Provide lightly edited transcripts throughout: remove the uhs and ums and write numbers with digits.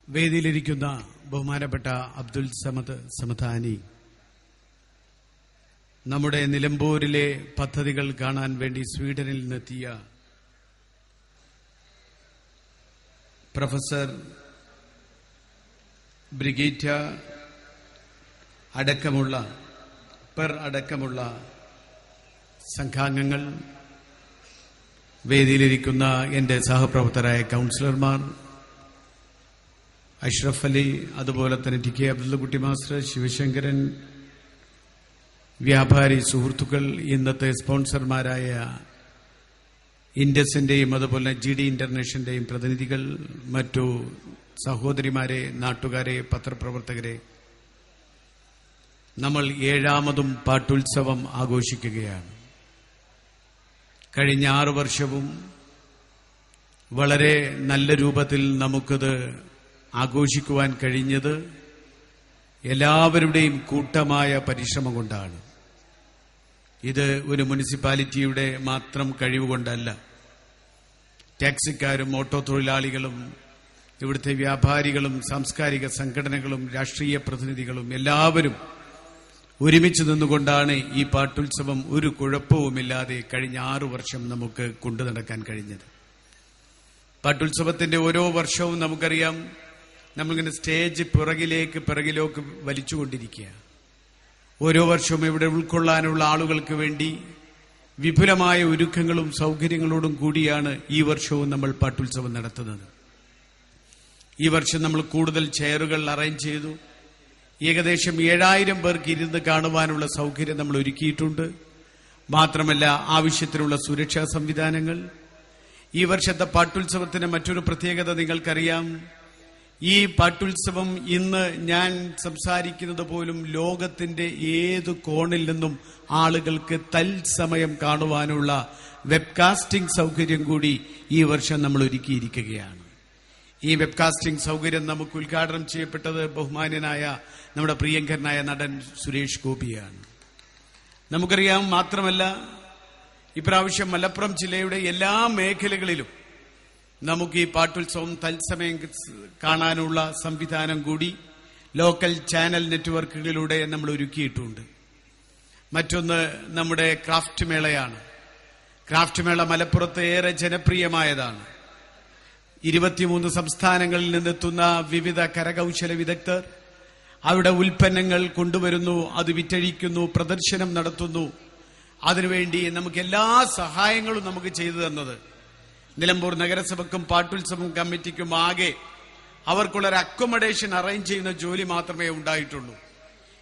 വേദിയിലിരിക്കുന്ന ബഹുമാനപ്പെട്ട അബ്ദുൽ സമദ് സമദാനി നമ്മുടെ നിലമ്പൂരിലെ പദ്ധതികൾ കാണാൻ വേണ്ടി സ്വീഡനിൽ നിന്നെത്തിയ പ്രൊഫസർ ബ്രിഗീറ്റ അടക്കമുള്ള സംഘാംഗങ്ങൾ, വേദിയിലിരിക്കുന്ന എന്റെ സഹപ്രവർത്തകരായ കൗൺസിലർമാർ, അഷ്റഫ് അലി, അതുപോലെ തന്നെ T K Abdullakutty master, Sivasankaran, വ്യാപാരി സുഹൃത്തുക്കൾ, ഇന്നത്തെ സ്പോൺസർമാരായ ഇൻഡസിന്റെയും അതുപോലെ GD ഇന്റർനാഷണലിന്റെയും പ്രതിനിധികൾ, മറ്റു സഹോദരിമാരെ, നാട്ടുകാരെ, പത്രപ്രവർത്തകരെ, നമ്മൾ 7ാമതും പാട്ടുത്സവം ആഘോഷിക്കുകയാണ്. കഴിഞ്ഞ 6 വർഷവും വളരെ നല്ല രൂപത്തിൽ നമുക്കത് ആഘോഷിക്കുവാൻ കഴിഞ്ഞത് എല്ലാവരുടെയും കൂട്ടമായ പരിശ്രമം കൊണ്ടാണ്. ഇത് ഒരു മുനിസിപ്പാലിറ്റിയുടെ മാത്രം കഴിവുകൊണ്ടല്ല. ടാക്സിക്കാരും ഓട്ടോ തൊഴിലാളികളും ഇവിടുത്തെ വ്യാപാരികളും സാംസ്കാരിക സംഘടനകളും രാഷ്ട്രീയ പ്രതിനിധികളും എല്ലാവരും ഒരുമിച്ച് നിന്നുകൊണ്ടാണ് ഈ പാട്ടുത്സവം ഒരു കുഴപ്പവുമില്ലാതെ കഴിഞ്ഞ 6 വർഷം നമുക്ക് കൊണ്ടു നടക്കാൻ കഴിഞ്ഞത്. പാട്ടുത്സവത്തിന്റെ ഓരോ വർഷവും നമുക്കറിയാം, നമ്മളിങ്ങനെ സ്റ്റേജ് പിറകിലേക്ക് വലിച്ചുകൊണ്ടിരിക്കുക. ഓരോ വർഷവും ഇവിടെ ഉൾക്കൊള്ളാനുള്ള ആളുകൾക്ക് വേണ്ടി വിപുലമായ ഒരുക്കങ്ങളും സൗകര്യങ്ങളോടും കൂടിയാണ് ഈ വർഷവും നമ്മൾ പാട്ടുത്സവം നടത്തുന്നത്. ഈ വർഷം നമ്മൾ കൂടുതൽ ചെയറുകൾ അറേഞ്ച് ചെയ്തു. ഏകദേശം 7000 പേർക്ക് ഇരുന്ന് കാണുവാനുള്ള സൗകര്യം നമ്മൾ ഒരുക്കിയിട്ടുണ്ട്. മാത്രമല്ല, ആവശ്യത്തിനുള്ള സുരക്ഷാ സംവിധാനങ്ങൾ. ഈ വർഷത്തെ പാട്ടുത്സവത്തിന് മറ്റൊരു പ്രത്യേകത നിങ്ങൾക്കറിയാം. ഈ പാട്ടുത്സവം ഇന്ന് ഞാൻ സംസാരിക്കുന്നത് പോലും ലോകത്തിന്റെ ഏത് കോണിൽ നിന്നും ആളുകൾക്ക് തത്സമയം കാണുവാനുള്ള വെബ്കാസ്റ്റിംഗ് സൗകര്യം കൂടി ഈ വർഷം നമ്മൾ ഒരുക്കിയിരിക്കുകയാണ്. ഈ വെബ്കാസ്റ്റിംഗ് സൗകര്യം നമുക്ക് ഉദ്ഘാടനം ചെയ്യപ്പെട്ടത് ബഹുമാന്യനായ നമ്മുടെ പ്രിയങ്കരനായ നടൻ സുരേഷ് ഗോപിയാണ്. നമുക്കറിയാം, മാത്രമല്ല ഇപ്രാവശ്യം മലപ്പുറം ജില്ലയുടെ എല്ലാ മേഖലകളിലും നമുക്ക് ഈ പാട്ടുത്സവം തത്സമയം കാണാനുള്ള സംവിധാനം കൂടി ലോക്കൽ ചാനൽ നെറ്റ്വർക്കുകളിലൂടെ നമ്മൾ ഒരുക്കിയിട്ടുണ്ട്. മറ്റൊന്ന് നമ്മുടെ ക്രാഫ്റ്റ് മേളയാണ്. ക്രാഫ്റ്റ് മേള മലപ്പുറത്ത് ഏറെ ജനപ്രിയമായതാണ്. 23 സംസ്ഥാനങ്ങളിൽ നിന്നെത്തുന്ന വിവിധ കരകൗശല വിദഗ്ധർ അവിടെ ഉൽപ്പന്നങ്ങൾ കൊണ്ടുവരുന്നു, അത് വിറ്റഴിക്കുന്നു, പ്രദർശനം നടത്തുന്നു. അതിനുവേണ്ടി നമുക്ക് എല്ലാ സഹായങ്ങളും നമുക്ക് ചെയ്തു തന്നത് നിലമ്പൂർ നഗരസഭയ്ക്കും പാട്ടുത്സവം കമ്മിറ്റിക്കും ആകെ അവർക്കുള്ളൊരു അക്കോമഡേഷൻ അറേഞ്ച് ചെയ്യുന്ന ജോലി മാത്രമേ ഉണ്ടായിട്ടുള്ളൂ.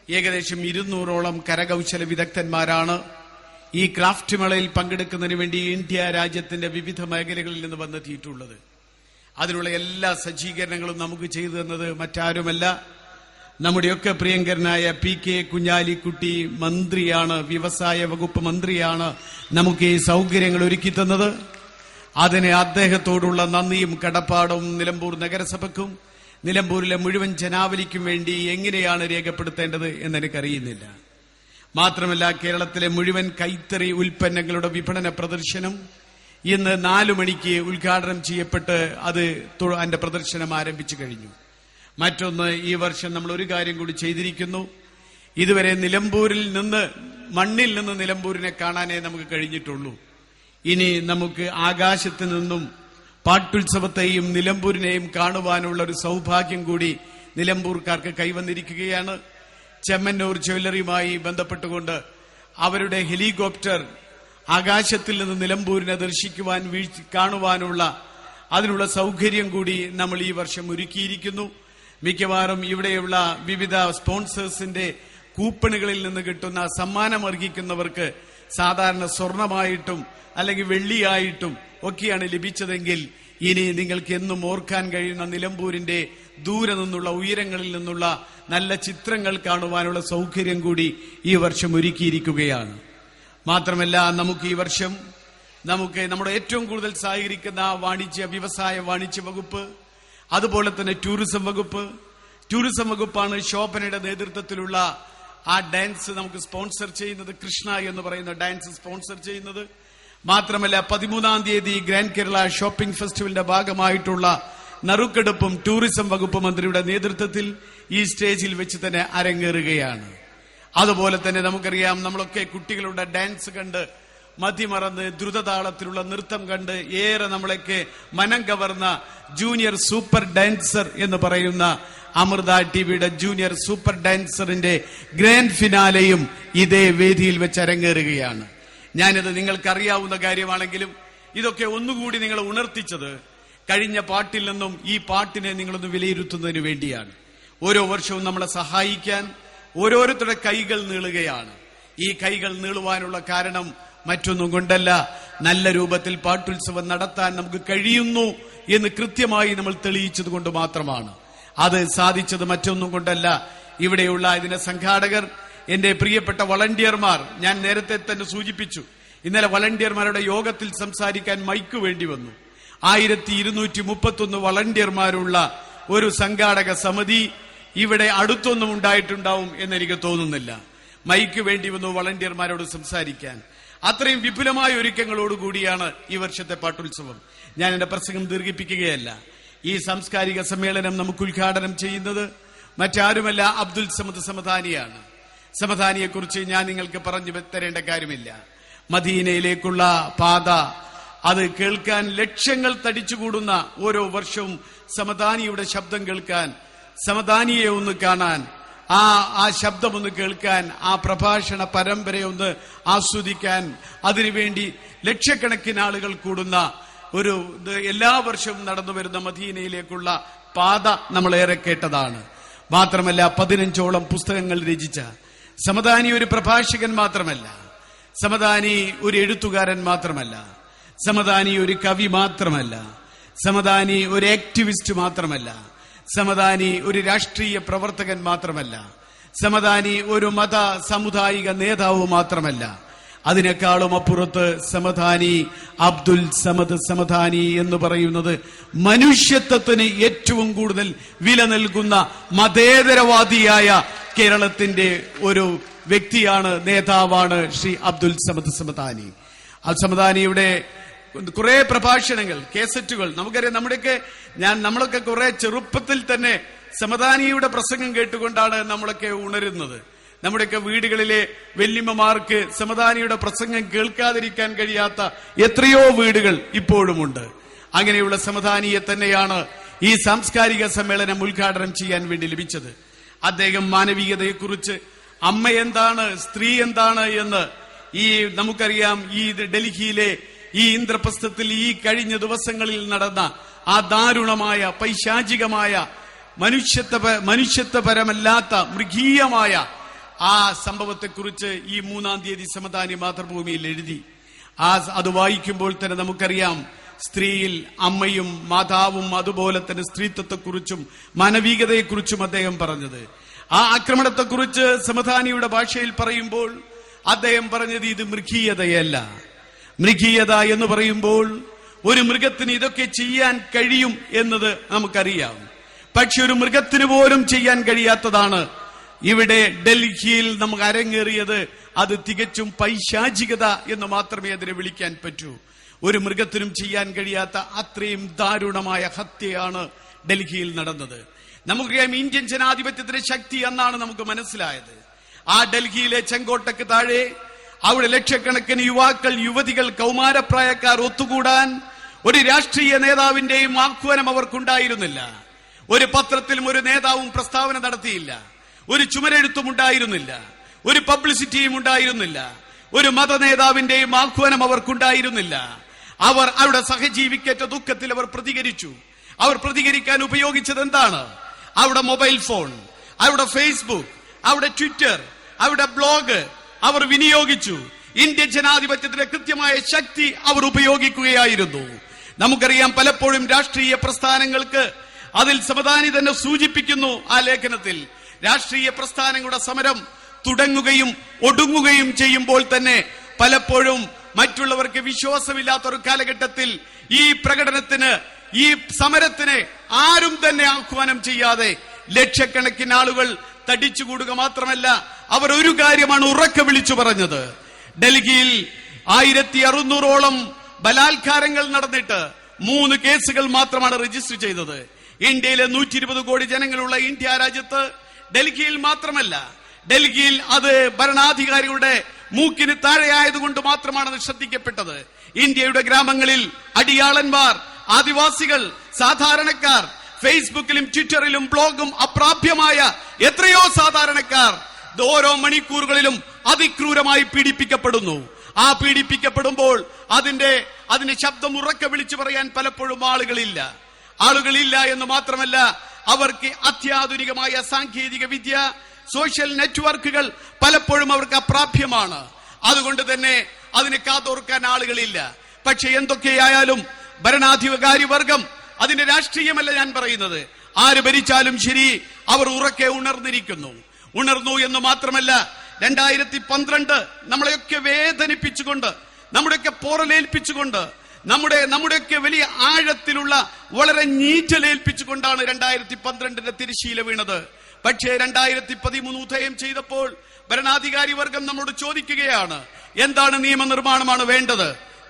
ഏകദേശം 200ഓളം കരകൗശല വിദഗ്ധന്മാരാണ് ഈ ക്രാഫ്റ്റ് മേളയിൽ പങ്കെടുക്കുന്നതിന് വേണ്ടി ഇന്ത്യ രാജ്യത്തിന്റെ വിവിധ മേഖലകളിൽ നിന്ന് വന്നെത്തിയിട്ടുള്ളത്. അതിനുള്ള എല്ലാ സജ്ജീകരണങ്ങളും നമുക്ക് ചെയ്തു തന്നത് മറ്റാരുമല്ല, നമ്മുടെയൊക്കെ പ്രിയങ്കരനായ PK കുഞ്ഞാലിക്കുട്ടി മന്ത്രിയാണ്, വ്യവസായ വകുപ്പ് മന്ത്രിയാണ് നമുക്ക് ഈ സൗകര്യങ്ങൾ ഒരുക്കി തന്നത്. അതിന് അദ്ദേഹത്തോടുള്ള നന്ദിയും കടപ്പാടും നിലമ്പൂർ നഗരസഭയ്ക്കും നിലമ്പൂരിലെ മുഴുവൻ ജനാവലിക്കും വേണ്ടി എങ്ങനെയാണ് രേഖപ്പെടുത്തേണ്ടത് എന്നെനിക്കറിയുന്നില്ല. മാത്രമല്ല, കേരളത്തിലെ മുഴുവൻ കൈത്തറി ഉൽപ്പന്നങ്ങളുടെ വിപണന പ്രദർശനം ഇന്ന് 4 മണിക്ക് ഉദ്ഘാടനം ചെയ്യപ്പെട്ട് അതിന്റെ പ്രദർശനം ആരംഭിച്ചു കഴിഞ്ഞു. മറ്റൊന്ന്, ഈ വർഷം നമ്മൾ ഒരു കാര്യം കൂടി ചെയ്തിരിക്കുന്നു. ഇതുവരെ മണ്ണിൽ നിന്ന് നിലമ്പൂരിനെ കാണാനേ നമുക്ക് കഴിഞ്ഞിട്ടുള്ളൂ. ഇനി നമുക്ക് ആകാശത്ത് നിന്നും പാട്ടുത്സവത്തെയും നിലമ്പൂരിനെയും കാണുവാനുള്ള ഒരു സൗഭാഗ്യം കൂടി നിലമ്പൂർക്കാർക്ക് കൈവന്നിരിക്കുകയാണ്. ചെമ്മന്നൂർ ജ്വല്ലറിയുമായി ബന്ധപ്പെട്ടുകൊണ്ട് അവരുടെ ഹെലികോപ്റ്റർ ആകാശത്തിൽ നിന്ന് നിലമ്പൂരിനെ ദർശിക്കുവാൻ കാണുവാനുള്ള അതിനുള്ള സൗകര്യം കൂടി നമ്മൾ ഈ വർഷം ഒരുക്കിയിരിക്കുന്നു. മിക്കവാറും ഇവിടെയുള്ള വിവിധ സ്പോൺസേഴ്സിന്റെ കൂപ്പണുകളിൽ നിന്ന് കിട്ടുന്ന സമ്മാനം അർഹിക്കുന്നവർക്ക് സാധാരണ സ്വർണമായിട്ടും അല്ലെങ്കിൽ വെള്ളിയായിട്ടും ഒക്കെയാണ് ലഭിച്ചതെങ്കിൽ ഇനി നിങ്ങൾക്ക് എന്നും ഓർക്കാൻ കഴിയുന്ന നിലമ്പൂരിന്റെ ദൂരെ നിന്നുള്ള ഉയരങ്ങളിൽ നിന്നുള്ള നല്ല ചിത്രങ്ങൾ കാണുവാനുള്ള സൗകര്യം കൂടി ഈ വർഷം ഒരുക്കിയിരിക്കുകയാണ്. മാത്രമല്ല, നമുക്ക് ഈ വർഷം നമ്മുടെ ഏറ്റവും കൂടുതൽ സഹകരിക്കുന്ന വ്യവസായ വാണിജ്യ വകുപ്പ്, അതുപോലെ തന്നെ ടൂറിസം വകുപ്പാണ് ശോഭനയുടെ നേതൃത്വത്തിലുള്ള ആ ഡാൻസ് നമുക്ക് സ്പോൺസർ ചെയ്യുന്നത്, കൃഷ്ണ എന്ന് പറയുന്ന ഡാൻസ് സ്പോൺസർ ചെയ്യുന്നത്. മാത്രമല്ല, 13-ാം തീയതി ഗ്രാൻഡ് കേരള ഷോപ്പിംഗ് ഫെസ്റ്റിവലിന്റെ ഭാഗമായിട്ടുള്ള നറുക്കെടുപ്പും ടൂറിസം വകുപ്പ് മന്ത്രിയുടെ നേതൃത്വത്തിൽ ഈ സ്റ്റേജിൽ വെച്ച് തന്നെ അരങ്ങേറുകയാണ്. അതുപോലെ തന്നെ നമുക്കറിയാം, നമ്മളൊക്കെ കുട്ടികളുടെ ഡാൻസ് കണ്ട് മതിമറന്ന് ദ്രുതതാളത്തിലുള്ള നൃത്തം കണ്ട് ഏറെ നമ്മളൊക്കെ മനം കവർന്ന ജൂനിയർ സൂപ്പർ ഡാൻസർ എന്ന് പറയുന്ന അമൃത ടിവിയുടെ ജൂനിയർ സൂപ്പർ ഡാൻസറിന്റെ ഗ്രാൻഡ് ഫിനാലെയും ഇതേ വേദിയിൽ വെച്ച് അരങ്ങേറുകയാണ്. ഞാനിത് നിങ്ങൾക്കറിയാവുന്ന കാര്യമാണെങ്കിലും ഇതൊക്കെ ഒന്നുകൂടി നിങ്ങളെ ഉണർത്തിച്ചത് കഴിഞ്ഞ പാട്ടിൽ നിന്നും ഈ പാട്ടിനെ നിങ്ങളൊന്ന് വിലയിരുത്തുന്നതിന് വേണ്ടിയാണ്. ഓരോ വർഷവും നമ്മളെ സഹായിക്കാൻ ഓരോരുത്തരുടെ കൈകൾ നീളുകയാണ്. ഈ കൈകൾ നീളുവാനുള്ള കാരണം മറ്റൊന്നും കൊണ്ടല്ല, നല്ല രൂപത്തിൽ പാട്ടുത്സവം നടത്താൻ നമുക്ക് കഴിയുന്നു എന്ന് കൃത്യമായി നമ്മൾ തെളിയിച്ചത് കൊണ്ട് മാത്രമാണ്. അത് സാധിച്ചത് മറ്റൊന്നും കൊണ്ടല്ല. ഇവിടെയുള്ള ഇതിന്റെ സംഘാടകർ, എന്റെ പ്രിയപ്പെട്ട വളണ്ടിയർമാർ, ഞാൻ നേരത്തെ തന്നെ സൂചിപ്പിച്ചു, ഇന്നലെ വളണ്ടിയർമാരുടെ യോഗത്തിൽ സംസാരിക്കാൻ മൈക്ക് വേണ്ടി വന്നു. 1231 വളണ്ടിയർമാരുള്ള ഒരു സംഘാടക സമിതി ഇവിടെ അടുത്തൊന്നും ഉണ്ടായിട്ടുണ്ടാവും എന്നെനിക്ക് തോന്നുന്നില്ല. മൈക്ക് വേണ്ടി വന്നു വളണ്ടിയർമാരോട് സംസാരിക്കാൻ. അത്രയും വിപുലമായ ഒരുക്കങ്ങളോടുകൂടിയാണ് ഈ വർഷത്തെ പാട്ടുത്സവം. ഞാൻ എന്റെ പ്രസംഗം ദീർഘിപ്പിക്കുകയല്ല. ഈ സാംസ്കാരിക സമ്മേളനം നമുക്ക് ഉദ്ഘാടനം ചെയ്യുന്നത് മറ്റാരുമല്ല, അബ്ദുൽ സമദ് സമദാനിയാണ്. സമദാനിയെക്കുറിച്ച് ഞാൻ നിങ്ങൾക്ക് പറഞ്ഞു തരേണ്ട കാര്യമില്ല. മദീനയിലേക്കുള്ള പാത, അത് കേൾക്കാൻ ലക്ഷങ്ങൾ തടിച്ചുകൂടുന്ന ഓരോ വർഷവും സമദാനിയുടെ ശബ്ദം കേൾക്കാൻ, സമദാനിയെ ഒന്ന് കാണാൻ, ആ ശബ്ദമൊന്ന് കേൾക്കാൻ, ആ പ്രഭാഷണ പരമ്പരയൊന്ന് ആസ്വദിക്കാൻ, അതിനുവേണ്ടി ലക്ഷക്കണക്കിന് ആളുകൾ കൂടുന്ന ഒരു എല്ലാ വർഷവും നടന്നു വരുന്ന മദീനയിലേക്കുള്ള പാത നമ്മളേറെ കേട്ടതാണ്. മാത്രമല്ല 15ഓളം പുസ്തകങ്ങൾ രചിച്ച സമദാനി ഒരു പ്രഭാഷകൻ മാത്രമല്ല, സമദാനി ഒരു എഴുത്തുകാരൻ മാത്രമല്ല, സമദാനി ഒരു കവി മാത്രമല്ല, സമദാനി ഒരു ആക്ടിവിസ്റ്റ് മാത്രമല്ല, സമദാനി ഒരു രാഷ്ട്രീയ പ്രവർത്തകൻ മാത്രമല്ല, സമദാനി ഒരു മത സാമുദായിക നേതാവ് മാത്രമല്ല. അതിനേക്കാളും അപ്പുറത്ത് സമദാനി, അബ്ദുൽ സമദ് സമദാനി എന്ന് പറയുന്നത് മനുഷ്യത്വത്തിന് ഏറ്റവും കൂടുതൽ വില നൽകുന്ന മതേതരവാദിയായ കേരളത്തിന്റെ ഒരു വ്യക്തിയാണ്, നേതാവാണ് ശ്രീ അബ്ദുൽ സമദ് സമദാനി. സമദാനിയുടെ കുറെ പ്രഭാഷണങ്ങൾ, കേസറ്റുകൾ നമുക്കറിയാം. നമ്മളൊക്കെ കുറെ ചെറുപ്പത്തിൽ തന്നെ സമദാനിയുടെ പ്രസംഗം കേട്ടുകൊണ്ടാണ് നമ്മളൊക്കെ ഉണരുന്നത്. നമ്മുടെയൊക്കെ വീടുകളിലെ വല്യമ്മമാർക്ക് സമദാനിയുടെ പ്രസംഗം കേൾക്കാതിരിക്കാൻ കഴിയാത്ത എത്രയോ വീടുകൾ ഇപ്പോഴുമുണ്ട്. അങ്ങനെയുള്ള സമദാനിയെ തന്നെയാണ് ഈ സാംസ്കാരിക സമ്മേളനം ഉദ്ഘാടനം ചെയ്യാൻ വേണ്ടി ലഭിച്ചത്. അദ്ദേഹം മാനവികതയെക്കുറിച്ച്, അമ്മ എന്താണ്, സ്ത്രീ എന്താണ് എന്ന് നമുക്കറിയാം. ഈ ഡൽഹിയിലെ ഈ ഇന്ദ്രപ്രസ്ഥത്തിൽ ഈ കഴിഞ്ഞ ദിവസങ്ങളിൽ നടന്ന ആ ദാരുണമായ, പൈശാചികമായ, മനുഷ്യത്വപരമല്ലാത്ത, മൃഗീയമായ ആ സംഭവത്തെക്കുറിച്ച് ഈ 3-ാം തീയതി സമദാനി മാതൃഭൂമിയിൽ എഴുതി. അത് വായിക്കുമ്പോൾ തന്നെ നമുക്കറിയാം, സ്ത്രീയിൽ അമ്മയും മാതാവും അതുപോലെ തന്നെ സ്ത്രീത്വത്തെക്കുറിച്ചും മാനവികതയെക്കുറിച്ചും അദ്ദേഹം പറഞ്ഞത്. ആ ആക്രമണത്തെക്കുറിച്ച് സമദാനിയുടെ ഭാഷയിൽ പറയുമ്പോൾ അദ്ദേഹം പറഞ്ഞത് ഇത് മൃഗീയതയല്ല. മൃഗീയത എന്ന് പറയുമ്പോൾ ഒരു മൃഗത്തിന് ഇതൊക്കെ ചെയ്യാൻ കഴിയും എന്നത് നമുക്കറിയാം. പക്ഷെ ഒരു മൃഗത്തിന് പോലും ചെയ്യാൻ കഴിയാത്തതാണ് ഇവിടെ ഡൽഹിയിൽ നമുക്ക് അരങ്ങേറിയത്. അത് തികച്ചും പൈശാചികത എന്ന് മാത്രമേ അതിനെ വിളിക്കാൻ പറ്റൂ. ഒരു മൃഗത്തിനും ചെയ്യാൻ കഴിയാത്ത അത്രയും ദാരുണമായ ഹത്യയാണ് ഡൽഹിയിൽ നടന്നത്. നമുക്കറിയാം, ഇന്ത്യൻ ജനാധിപത്യത്തിന്റെ ശക്തി എന്നാണ് നമുക്ക് മനസ്സിലായത്. ആ ഡൽഹിയിലെ ചെങ്കോട്ടയ്ക്ക് താഴെ അവിടെ ലക്ഷക്കണക്കിന് യുവാക്കൾ, യുവതികൾ, കൗമാരപ്രായക്കാർ ഒത്തുകൂടാൻ ഒരു രാഷ്ട്രീയ നേതാവിന്റെയും ആഹ്വാനം അവർക്കുണ്ടായിരുന്നില്ല. ഒരു പത്രത്തിലും ഒരു നേതാവും പ്രസ്താവന നടത്തിയില്ല. ഒരു ചുമരെഴുത്തും ഉണ്ടായിരുന്നില്ല. ഒരു പബ്ലിസിറ്റിയും ഉണ്ടായിരുന്നില്ല. ഒരു മത നേതാവിന്റെയും ആഹ്വാനം അവർക്കുണ്ടായിരുന്നില്ല. അവർ അവരുടെ സഹജീവിക്കേറ്റ ദുഃഖത്തിൽ അവർ പ്രതികരിച്ചു. അവർ പ്രതികരിക്കാൻ ഉപയോഗിച്ചത് എന്താണ്? അവരുടെ മൊബൈൽ ഫോൺ, അവരുടെ ഫേസ്ബുക്ക്, അവരുടെ ട്വിറ്റർ, അവരുടെ ബ്ലോഗ് അവർ വിനിയോഗിച്ചു. ഇന്ത്യൻ ജനാധിപത്യത്തിന്റെ കൃത്യമായ ശക്തി അവർ ഉപയോഗിക്കുകയായിരുന്നു. നമുക്കറിയാം, പലപ്പോഴും രാഷ്ട്രീയ പ്രസ്ഥാനങ്ങൾക്ക്, അതിൽ സമദാനി തന്നെ സൂചിപ്പിക്കുന്നു ആ ലേഖനത്തിൽ, രാഷ്ട്രീയ പ്രസ്ഥാനങ്ങളുടെ സമരം തുടങ്ങുകയും ഒടുങ്ങുകയും ചെയ്യുമ്പോൾ തന്നെ പലപ്പോഴും മറ്റുള്ളവർക്ക് വിശ്വാസമില്ലാത്ത ഒരു കാലഘട്ടത്തിൽ ഈ പ്രകടനത്തിന്, ഈ സമരത്തിന് ആരും തന്നെ ആഹ്വാനം ചെയ്യാതെ ലക്ഷക്കണക്കിന് ആളുകൾ തടിച്ചുകൂടുക മാത്രമല്ല, അവർ ഒരു കാര്യമാണ് ഉറക്കെ വിളിച്ചു പറഞ്ഞത്. ഡൽഹിയിൽ 1600ഓളം ബലാത്കാരങ്ങൾ നടന്നിട്ട് 3 കേസുകൾ മാത്രമാണ് രജിസ്റ്റർ ചെയ്തത്. ഇന്ത്യയിലെ 120 കോടി ജനങ്ങളുള്ള ഇന്ത്യ രാജ്യത്ത് ഡൽഹിയിൽ മാത്രമല്ല, ഡൽഹിയിൽ അത് ഭരണാധികാരികളുടെ മൂക്കിന് താഴെയായതുകൊണ്ട് മാത്രമാണ് അത് ശ്രദ്ധിക്കപ്പെട്ടത്. ഇന്ത്യയുടെ ഗ്രാമങ്ങളിൽ അടിയാളന്മാർ, ആദിവാസികൾ, സാധാരണക്കാർ, ഫേസ്ബുക്കിലും ട്വിറ്ററിലും ബ്ലോഗും അപ്രാപ്യമായ എത്രയോ സാധാരണക്കാർ ഓരോ മണിക്കൂറുകളിലും അതിക്രൂരമായി പീഡിപ്പിക്കപ്പെടുന്നു. ആ പീഡിപ്പിക്കപ്പെടുമ്പോൾ അതിന്റെ ശബ്ദം ഉറക്കെ വിളിച്ചു പറയാൻ പലപ്പോഴും ആളുകളില്ല എന്ന് മാത്രമല്ല, അവർക്ക് അത്യാധുനികമായ സാങ്കേതിക വിദ്യ, സോഷ്യൽ നെറ്റ്വർക്കുകൾ പലപ്പോഴും അവർക്ക് അപ്രാപ്യമാണ്. അതുകൊണ്ട് തന്നെ അതിനെ കാതോർക്കാൻ ആളുകളില്ല. പക്ഷെ എന്തൊക്കെയായാലും ഭരണാധികാരി വർഗം, അതിന്റെ രാഷ്ട്രീയമല്ല ഞാൻ പറയുന്നത്, ആര് ഭരിച്ചാലും ശരി, അവർ ഉറക്കെ ഉണർന്നു എന്ന് മാത്രമല്ല, 2012 നമ്മളെയൊക്കെ വേദനിപ്പിച്ചുകൊണ്ട്, നമ്മുടെയൊക്കെ പോറലേൽപ്പിച്ചുകൊണ്ട്, നമ്മുടെയൊക്കെ വലിയ ആഴത്തിലുള്ള വളരെ നീറ്റലേൽപ്പിച്ചുകൊണ്ടാണ് 2012 തിരശ്ശീല വീണത്. പക്ഷേ 2013 ഉദയം ചെയ്തപ്പോൾ ഭരണാധികാരി വർഗം നമ്മളോട് ചോദിക്കുകയാണ്, എന്താണ് നിയമനിർമ്മാണമാണ് വേണ്ടത്?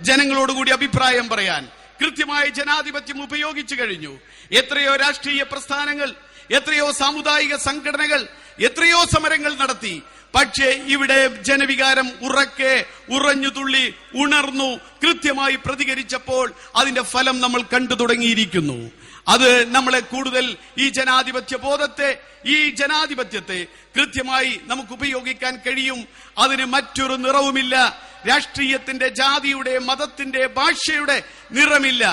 ജനങ്ങളോടുകൂടി അഭിപ്രായം പറയാൻ കൃത്യമായ ജനാധിപത്യം ഉപയോഗിച്ചു കഴിഞ്ഞു. എത്രയോ രാഷ്ട്രീയ പ്രസ്ഥാനങ്ങൾ, എത്രയോ സാമുദായിക സംഘടനകൾ, എത്രയോ സമരങ്ങൾ നടത്തി. പക്ഷേ ഇവിടെ ജനവികാരം ഉറക്കെ ഉറഞ്ഞുതുള്ളി ഉണർന്നു കൃത്യമായി പ്രതികരിച്ചപ്പോൾ അതിന്റെ ഫലം നമ്മൾ കണ്ടു തുടങ്ങിയിരിക്കുന്നു. അത് നമ്മളെ കൂടുതൽ ഈ ജനാധിപത്യ ബോധത്തെ, ഈ ജനാധിപത്യത്തെ കൃത്യമായി നമുക്ക് ഉപയോഗിക്കാൻ കഴിയും. അതിന് മറ്റൊരു നിറവുമില്ല. രാഷ്ട്രീയത്തിന്റെ, ജാതിയുടെ, മതത്തിന്റെ, ഭാഷയുടെ നിറമില്ല.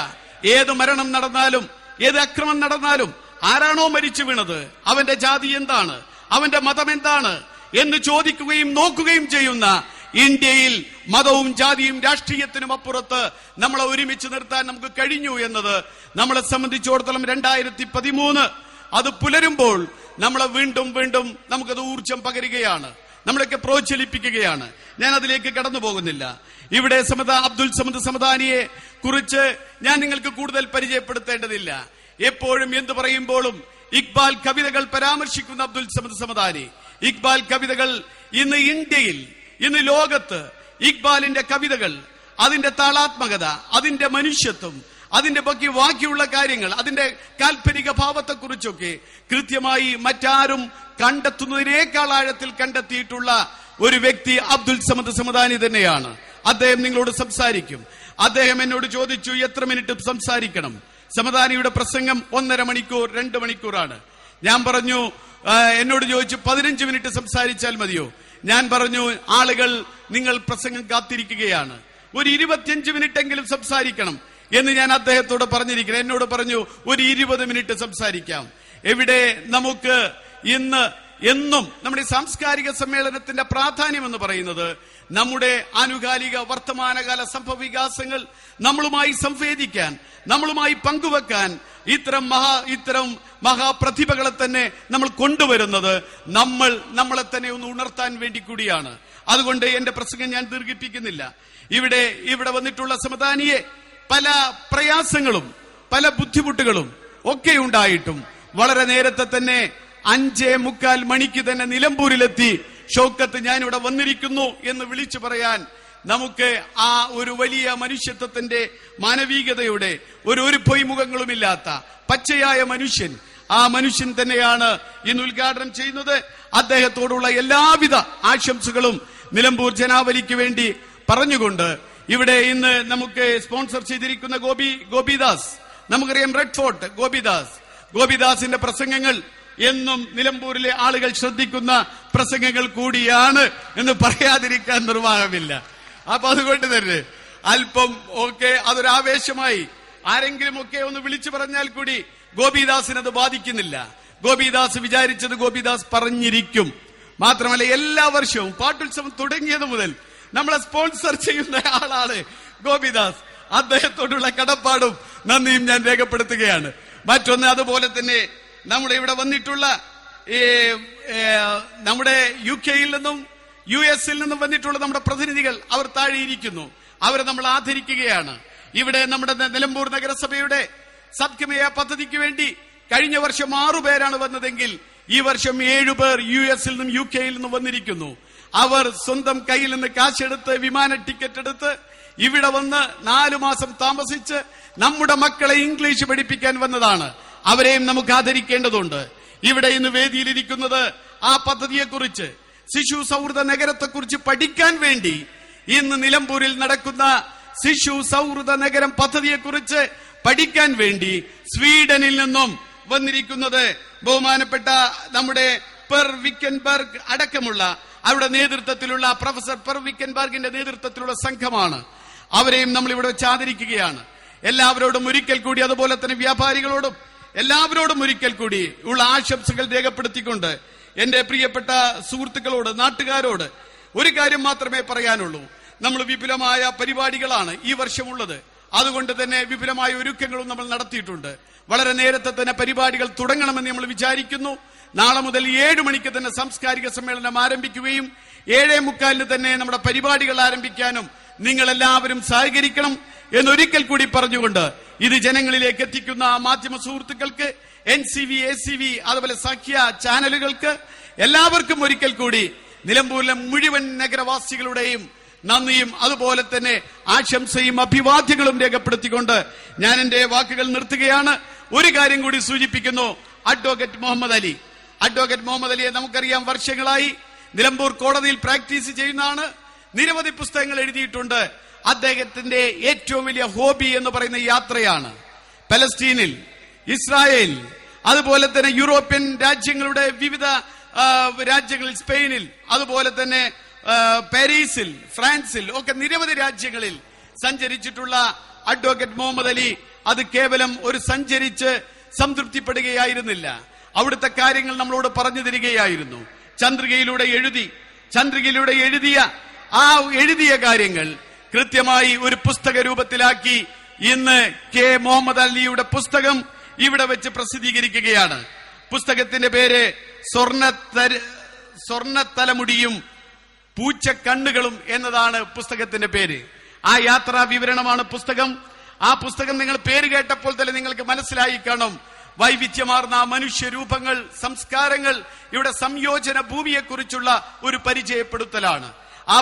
ഏത് മരണം നടന്നാലും, ഏത് അക്രമം നടന്നാലും, ആരാണോ മരിച്ചു വീണത്, അവന്റെ ജാതി എന്താണ്, അവന്റെ മതം എന്താണ് എന്ന് ചോദിക്കുകയും നോക്കുകയും ചെയ്യുന്ന ഇന്ത്യയിൽ മതവും ജാതിയും രാഷ്ട്രീയത്തിനും അപ്പുറത്ത് നമ്മളെ ഒരുമിച്ച് നിർത്താൻ നമുക്ക് കഴിഞ്ഞു എന്നത് നമ്മളെ സംബന്ധിച്ചിടത്തോളം 2013 അത് പുലരുമ്പോൾ നമ്മളെ വീണ്ടും നമുക്കത് ഊർജം പകരുകയാണ്, നമ്മളൊക്കെ പ്രോത്സാഹിപ്പിക്കുകയാണ്. ഞാൻ അതിലേക്ക് കടന്നു പോകുന്നില്ല. ഇവിടെ അബ്ദുൽ സമദ് സമദാനിയെ കുറിച്ച് ഞാൻ നിങ്ങൾക്ക് കൂടുതൽ പരിചയപ്പെടുത്തേണ്ടതില്ല. എപ്പോഴും എന്തു പറയുമ്പോഴും ഇക്ബാൽ കവിതകൾ പരാമർശിക്കുന്ന അബ്ദുൽ സമദ് സമദാനി, ഇക്ബാൽ കവിതകൾ ഇന്ന് ഇന്ത്യയിൽ, ഇന്ന് ലോകത്ത് ഇക്ബാലിന്റെ കവിതകൾ, അതിന്റെ താളാത്മകത, അതിന്റെ മനുഷ്യത്വം, അതിന്റെ ബാക്കിയുള്ള കാര്യങ്ങൾ, അതിന്റെ കാൽപ്പനിക ഭാവത്തെക്കുറിച്ചൊക്കെ കൃത്യമായി മറ്റാരും കണ്ടെത്തുന്നതിനേക്കാൾ ആഴത്തിൽ കണ്ടെത്തിയിട്ടുള്ള ഒരു വ്യക്തി അബ്ദുൽ സമദ് സമദാനി തന്നെയാണ്. അദ്ദേഹം നിങ്ങളോട് സംസാരിക്കും. അദ്ദേഹം എന്നോട് ചോദിച്ചു, എത്ര മിനിറ്റ് സംസാരിക്കണം? സമദാനിയുടെ പ്രസംഗം 1.5 മണിക്കൂർ 2 മണിക്കൂറാണ്. ഞാൻ പറഞ്ഞു, എന്നോട് ചോദിച്ചു 15 മിനിറ്റ് സംസാരിച്ചാൽ മതിയോ? ഞാൻ പറഞ്ഞു, ആളുകൾ നിങ്ങൾ പ്രസംഗം കാത്തിരിക്കുകയാണ്, ഒരു 25 മിനിറ്റെങ്കിലും സംസാരിക്കണം എന്ന് ഞാൻ അദ്ദേഹത്തോട് പറഞ്ഞിരിക്കണം. എന്നോട് പറഞ്ഞു, ഒരു 20 മിനിറ്റ് സംസാരിക്കാം. എവിടെ നമുക്ക് എന്നും നമ്മുടെ സാംസ്കാരിക സമ്മേളനത്തിന്റെ പ്രാധാന്യം എന്ന് പറയുന്നത് നമ്മുടെ ആനുകാലിക വർത്തമാനകാല സംഭവ വികാസങ്ങൾ നമ്മളുമായി സംവേദിക്കാൻ, നമ്മളുമായി പങ്കുവെക്കാൻ ഇത്തരം മഹാപ്രതിഭകളെ തന്നെ നമ്മൾ കൊണ്ടുവരുന്നത് നമ്മളെ തന്നെ ഒന്ന് ഉണർത്താൻ വേണ്ടി കൂടിയാണ്. അതുകൊണ്ട് എന്റെ പ്രസംഗം ഞാൻ ദീർഘിപ്പിക്കുന്നില്ല. ഇവിടെ വന്നിട്ടുള്ള സമദാനിയെ പല പ്രയാസങ്ങളും പല ബുദ്ധിമുട്ടുകളും ഒക്കെ ഉണ്ടായിട്ടും വളരെ നേരത്തെ തന്നെ 5:45 മണിക്ക് തന്നെ നിലമ്പൂരിലെത്തി ഷൗക്കത്ത് ഞാനിവിടെ വന്നിരിക്കുന്നു എന്ന് വിളിച്ചു പറയാൻ നമുക്ക് ആ ഒരു വലിയ മനുഷ്യത്വത്തിന്റെ, മാനവികതയുടെ ഒരു പൊയ്മുഖങ്ങളുമില്ലാത്ത പച്ചയായ മനുഷ്യൻ, ആ മനുഷ്യൻ തന്നെയാണ് ഇന്ന് ഉദ്ഘാടനം ചെയ്യുന്നത്. അദ്ദേഹത്തോടുള്ള എല്ലാവിധ ആശംസകളും നിലമ്പൂർ ജനാവലിക്ക് വേണ്ടി പറഞ്ഞുകൊണ്ട് ഇവിടെ ഇന്ന് നമുക്ക് സ്പോൺസർ ചെയ്തിരിക്കുന്ന ഗോപിദാസ്, നമുക്കറിയാം റെഡ് ഫോർട്ട് ഗോപിദാസിന്റെ പ്രസംഗങ്ങൾ എന്നും നിലമ്പൂരിലെ ആളുകൾ ശ്രദ്ധിക്കുന്ന പ്രസംഗങ്ങൾ കൂടിയാണ് എന്ന് പറയാതിരിക്കാൻ നിർവാഹമില്ല. അപ്പൊ അതുകൊണ്ട് തന്നെ അല്പം ഒക്കെ അതൊരാവേശമായി ആരെങ്കിലും ഒക്കെ ഒന്ന് വിളിച്ചു പറഞ്ഞാൽ കൂടി ഗോപിദാസിനത് ബാധിക്കുന്നില്ല. ഗോപിദാസ് വിചാരിച്ചത് ഗോപിദാസ് പറഞ്ഞിരിക്കും. മാത്രമല്ല, എല്ലാ വർഷവും പാട്ടുത്സവം തുടങ്ങിയത് മുതൽ നമ്മളെ സ്പോൺസർ ചെയ്യുന്ന ആളാണ് ഗോപിദാസ്. അദ്ദേഹത്തോടുള്ള കടപ്പാടും നന്ദിയും ഞാൻ രേഖപ്പെടുത്തുകയാണ്. മറ്റൊന്ന്, അതുപോലെ തന്നെ നമ്മുടെ ഇവിടെ വന്നിട്ടുള്ള നമ്മുടെ UK-യിൽ നിന്നും US-ൽ നിന്നും വന്നിട്ടുള്ള നമ്മുടെ പ്രതിനിധികൾ, അവർ താഴെയിരിക്കുന്നു. അവരെ നമ്മൾ ആദരിക്കുകയാണ്. ഇവിടെ നമ്മുടെ നിലമ്പൂർ നഗരസഭയുടെ സബ് കമേയ പദ്ധതിക്ക് വേണ്ടി കഴിഞ്ഞ വർഷം 6 പേരാണ് വന്നതെങ്കിൽ ഈ വർഷം 7 പേർ US-ൽ നിന്നും UK-യിൽ നിന്നും വന്നിരിക്കുന്നു. അവർ സ്വന്തം കയ്യിൽ നിന്ന് കാശെടുത്ത്, വിമാന ടിക്കറ്റ് എടുത്ത് ഇവിടെ വന്ന് 4 മാസം താമസിച്ച് നമ്മുടെ മക്കളെ ഇംഗ്ലീഷ് പഠിപ്പിക്കാൻ വന്നതാണ്. അവരെയും നമുക്ക് ആദരിക്കേണ്ടതുണ്ട്. ഇവിടെ ഇന്ന് വേദിയിലിരിക്കുന്നത് ആ പദ്ധതിയെക്കുറിച്ച്, ശിശു സൗഹൃദ നഗരത്തെക്കുറിച്ച് പഠിക്കാൻ വേണ്ടി ഇന്ന് നിലമ്പൂരിൽ നടക്കുന്ന ശിശു സൗഹൃദ നഗരം പദ്ധതിയെക്കുറിച്ച് പഠിക്കാൻ വേണ്ടി സ്വീഡനിൽ നിന്നും വന്നിരിക്കുന്നത് ബഹുമാനപ്പെട്ട നമ്മുടെ പെർ വിക്കൻബർഗ് അടക്കമുള്ള അവരുടെ നേതൃത്വത്തിലുള്ള പ്രൊഫസർ പെർ വിക്കൻബർഗിന്റെ നേതൃത്വത്തിലുള്ള സംഘമാണ്. അവരെയും നമ്മൾ ഇവിടെ വെച്ച് ആദരിക്കുകയാണ്. എല്ലാവരോടും ഒരിക്കൽ കൂടി, അതുപോലെ തന്നെ വ്യാപാരികളോടും എല്ലാവരോടും ഒരിക്കൽ കൂടി ഉള്ള ആശംസകൾ രേഖപ്പെടുത്തിക്കൊണ്ട് എന്റെ പ്രിയപ്പെട്ട സുഹൃത്തുക്കളോട്, നാട്ടുകാരോട് ഒരു കാര്യം മാത്രമേ പറയാനുള്ളൂ. നമ്മൾ വിപുലമായ പരിപാടികളാണ് ഈ വർഷമുള്ളത്. അതുകൊണ്ട് തന്നെ വിപുലമായ ഒരുക്കങ്ങളും നമ്മൾ നടത്തിയിട്ടുണ്ട്. വളരെ നേരത്തെ തന്നെ പരിപാടികൾ തുടങ്ങണമെന്ന് നമ്മൾ വിചാരിക്കുന്നു. നാളെ മുതൽ 7 മണിക്ക് തന്നെ സാംസ്കാരിക സമ്മേളനം ആരംഭിക്കുകയും 7:45 തന്നെ നമ്മുടെ പരിപാടികൾ ആരംഭിക്കാനും നിങ്ങൾ എല്ലാവരും സഹകരിക്കണം എന്നൊരിക്കൽ കൂടി പറഞ്ഞുകൊണ്ട് ഇത് ജനങ്ങളിലേക്ക് എത്തിക്കുന്ന മാധ്യമ സുഹൃത്തുക്കൾക്ക്, NCV, ACV, അതുപോലെ സഖ്യ ചാനലുകൾക്ക് എല്ലാവർക്കും ഒരിക്കൽ കൂടി നിലമ്പൂരിലെ മുഴുവൻ നഗരവാസികളുടെയും നന്ദിയും അതുപോലെ തന്നെ ആശംസയും അഭിവാദ്യങ്ങളും രേഖപ്പെടുത്തിക്കൊണ്ട് ഞാൻ എന്റെ വാക്കുകൾ നിർത്തുകയാണ്. ഒരു കാര്യം കൂടി സൂചിപ്പിക്കുന്നു. അഡ്വക്കേറ്റ് മുഹമ്മദ് അലിയെ നമുക്കറിയാം, വർഷങ്ങളായി നിലമ്പൂർ കോടതിയിൽ പ്രാക്ടീസ് ചെയ്യുന്നതാണ്. നിരവധി പുസ്തകങ്ങൾ എഴുതിയിട്ടുണ്ട്. അദ്ദേഹത്തിന്റെ ഏറ്റവും വലിയ ഹോബി എന്ന് പറയുന്ന യാത്രയാണ്. പലസ്തീനിൽ, ഇസ്രായേൽ, അതുപോലെ തന്നെ യൂറോപ്യൻ രാജ്യങ്ങളുടെ വിവിധ രാജ്യങ്ങളിൽ, സ്പെയിനിൽ, അതുപോലെ തന്നെ പാരീസിൽ, ഫ്രാൻസിൽ ഒക്കെ നിരവധി രാജ്യങ്ങളിൽ സഞ്ചരിച്ചിട്ടുള്ള അഡ്വക്കേറ്റ് മുഹമ്മദ് അലി അത് കേവലം ഒരു സഞ്ചരിച്ച് സംതൃപ്തിപ്പെടുകയായിരുന്നില്ല. അവിടുത്തെ കാര്യങ്ങൾ നമ്മളോട് പറഞ്ഞു തരികയായിരുന്നു. ചന്ദ്രികയിലൂടെ എഴുതിയ കാര്യങ്ങൾ കൃത്യമായി ഒരു പുസ്തക രൂപത്തിലാക്കി ഇന്ന് കെ മുഹമ്മദ് അലിയുടെ പുസ്തകം ഇവിടെ വെച്ച് പ്രസിദ്ധീകരിക്കുകയാണ്. പുസ്തകത്തിന്റെ പേര് സ്വർണ്ണത്തലമുടിയും പൂച്ചക്കണ്ണുകളും എന്നതാണ് പുസ്തകത്തിന്റെ പേര്. ആ യാത്രാ വിവരണമാണ് പുസ്തകം. ആ പുസ്തകം നിങ്ങൾ പേര് കേട്ടപ്പോൾ തന്നെ നിങ്ങൾക്ക് മനസ്സിലായി കാണും. വൈവിധ്യമാർന്ന മനുഷ്യരൂപങ്ങൾ, സംസ്കാരങ്ങൾ, ഇവിടെ സംയോജന ഭൂമിയെക്കുറിച്ചുള്ള ഒരു പരിചയപ്പെടുത്തലാണ്. ആ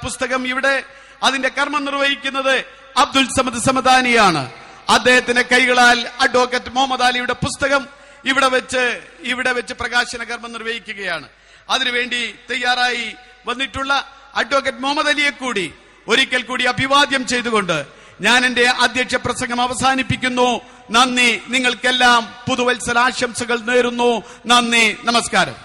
പുസ്തകം ഇവിടെ അതിന്റെ കർമ്മം നിർവഹിക്കുന്നത് അബ്ദുൽ സമദ് സമദാനിയാണ്. അദ്ദേഹത്തിന്റെ കൈകളാൽ അഡ്വക്കേറ്റ് മുഹമ്മദ് അലിയുടെ പുസ്തകം ഇവിടെ വെച്ച് പ്രകാശന കർമ്മം നിർവഹിക്കുകയാണ്. അതിനുവേണ്ടി തയ്യാറായി വന്നിട്ടുള്ള അഡ്വക്കേറ്റ് മുഹമ്മദ് അലിയെ കൂടി ഒരിക്കൽ കൂടി അഭിവാദ്യം ചെയ്തുകൊണ്ട് ഞാൻ എന്റെ അധ്യക്ഷ പ്രസംഗം അവസാനിപ്പിക്കുന്നു. നന്ദി. നിങ്ങൾക്കെല്ലാം പുതുവത്സരാശംസകൾ നേരുന്നു. നന്ദി, നമസ്കാരം.